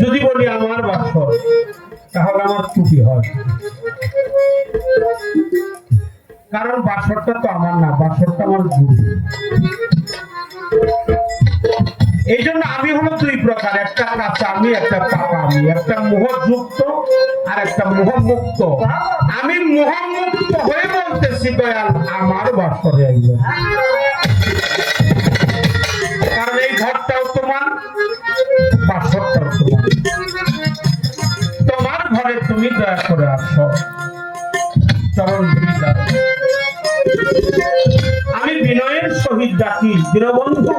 যদি বলি আমার বাসর তাহলে আমার ত্রুটি হয়, কারণ বাসরটা তো আমার না, বাসরটা আমার গুরু। এই জন্য আমি হলো দুই প্রকার, একটা কাঁচা আমি, একটা পাকা আমি, একটা মোহযুক্ত আর একটা মোহমুক্ত। আমি মোহমুক্ত হয়ে বলতেছি দয়াল আমার বাসরে আইবে, কারণ এই ঘরটাও তোমার, বাসরটাও তোমার। তোমার ঘরে তুমি দয়া করে আসো, চরণ ধরি দাও। আমি বিনয়ের সহিত ডাকি, দীনবন্ধু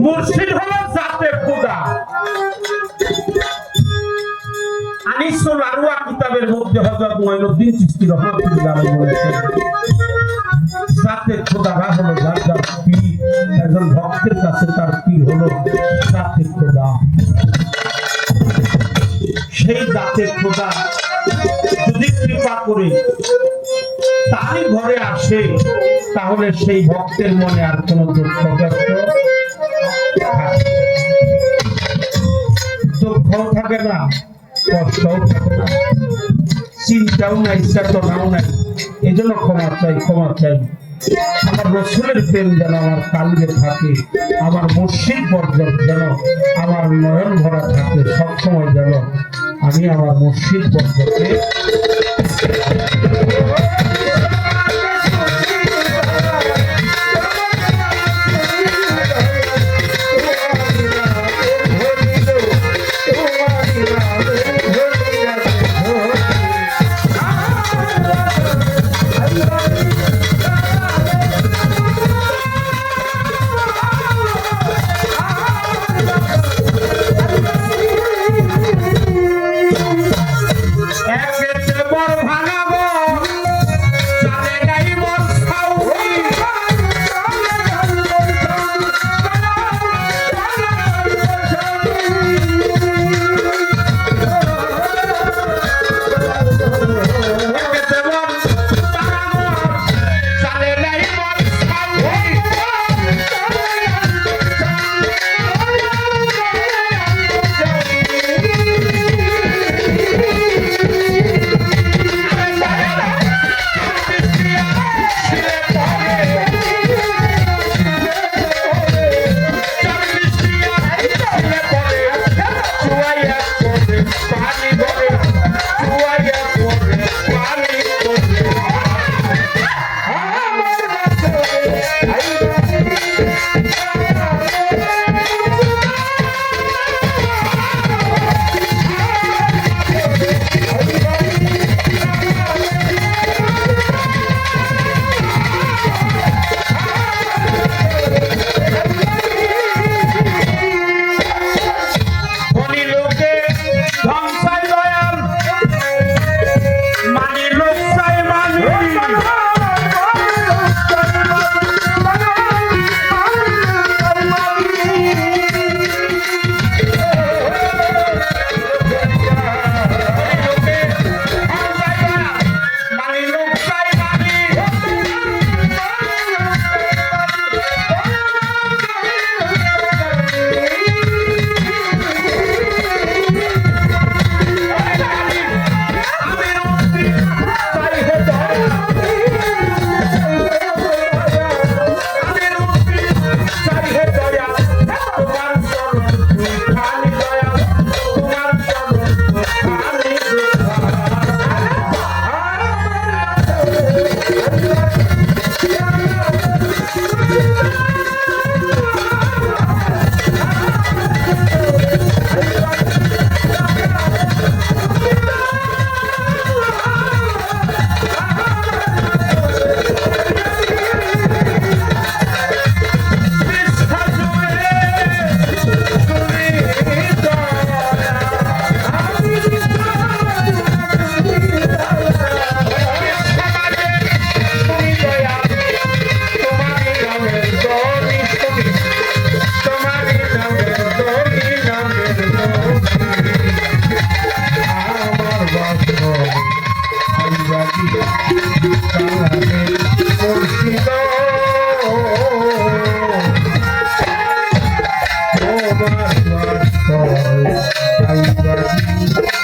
মুর্শিদ হলো জাতে খোদা। আনিসুল আরওয়া কিতাবের মধ্যে হযরত মুঈনুদ্দিন চিশতি রাহমাতুল্লাহ আলাইহি বলেছেন, জাতে খোদারা হলো যার যার পীর। একজন ভক্তের কাছে তার পীর হলো জাতে খোদা। সেই জাতে খোদা যদি কৃপা করে তারই ঘরে আসে, তাহলে সেই ভক্তের মনে আর কোন দুঃখ দুঃখও থাকে না, কষ্টও থাকে না, চিন্তাও নাই, চেতনাও নাই। এই জন্য ক্ষমা চাই, ক্ষমা চাই। আমার রসুলের প্রেম যেন আমার কালবে থাকে, আমার মুর্শিদ বর্জন যেন আমার নয়ন ভরা থাকে, সবসময় যেন আমি আমার মুর্শিদ বর্জনকে